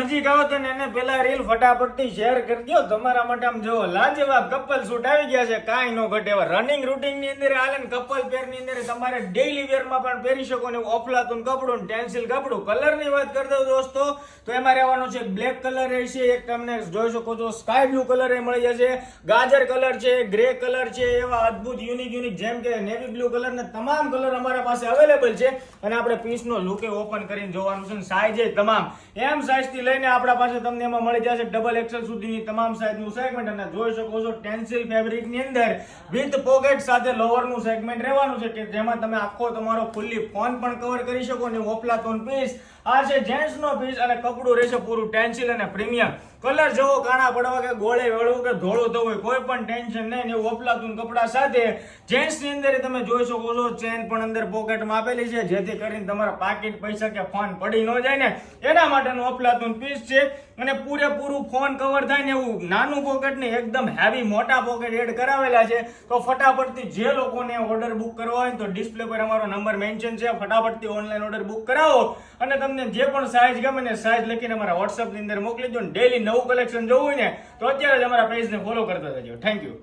નજીક આવો તો એને પેલા રીલ ફટાફટથી શેર કરી દો. તમારા માટે આમ જો લાજવાબ કપલ શૂટ આવી ગયા છે, કાંઈ નો ઘટે એવા. રનિંગ રૂટિન ની અંદર હાલે ને કપલ પેર ની અંદર તમારે ડેઈલી વેર માં પણ પહેરી શકો ને ઓફલાતું કપડું ને ટેન્સિલ કપડું. કલર ની વાત કરી દઉં દોસ્તો તો એમાં રહેવાનો છે બ્લેક કલર રહેશે, એક તમને જોઈ શકો છો સ્કાય બ્લુ કલર એ મળી જશે, ગાજર કલર છે, ગ્રે કલર છે, એવા અદ્ભુત યુનિક જેમ કે નેવી બ્લુ કલર ને તમામ કલર અમારા પાસે અવેલેબલ છે. અને આપણે પીસ નો લુક ઓપન કરીને જોવાનું છે. સાઈઝ તમામ એમ સાઈઝ થી લઈને આપણા પાસે તમને એમાં મળી જશે ડબલ એક્સેલ સુધીની તમામ સાઈઝ નું સેગમેન્ટ. અને જોઈ શકો છો ટેન્સિલ ફેબ્રિક ની અંદર વિથ પોકેટ સાથે લોવર નું સેગમેન્ટ રહેવાનું છે કે જેમાં તમે આખો તમારો ફૂલ્લી ફોન પણ કવર કરી શકો ને ઓફલાતોન પીસ. આ છે જેન્ટ્સ નો પીસ અને કપડું રહેશે પૂરું ટેન્સિલ અને પ્રીમિયમ. કલર જેવો કાણા પડવા કે ગોળે વેળવું કે ધોળું થવું હોય કોઈ પણ ટેન્શન નહીં ને ઓફલાતું કપડા સાથે જેન્ટ્સ ની અંદર તમે જોઈ શકો છો ચેન પણ અંદર પોકેટમાં આપેલી છે જેથી કરીને તમારા પાકીટ પૈસા કે ફોન પડી ન જાય ને એના માટેનું ઓફલાતું પીસ છે. અને પૂરેપૂરું ફોન કવર થાય ને એવું નાનું પોકેટ ને એકદમ હેવી મોટા પોકેટ એડ કરાવેલા છે. તો ફટાફટથી જે લોકોને ઓર્ડર બુક કરવા હોય તો ડિસ્પ્લે પર અમારો નંબર મેન્શન છે, ફટાફટથી ઓનલાઈન ઓર્ડર બુક કરાવો અને તમને જે પણ સાઈઝ ગમે ને સાઈઝ લખીને અમારા વોટ્સઅપ ની અંદર મોકલી દો. ડેલી નવું કલેક્શન જોવું હોય ને તો અત્યારે જ અમારા પેજને ફોલો કરતા રહેજો. Thank you.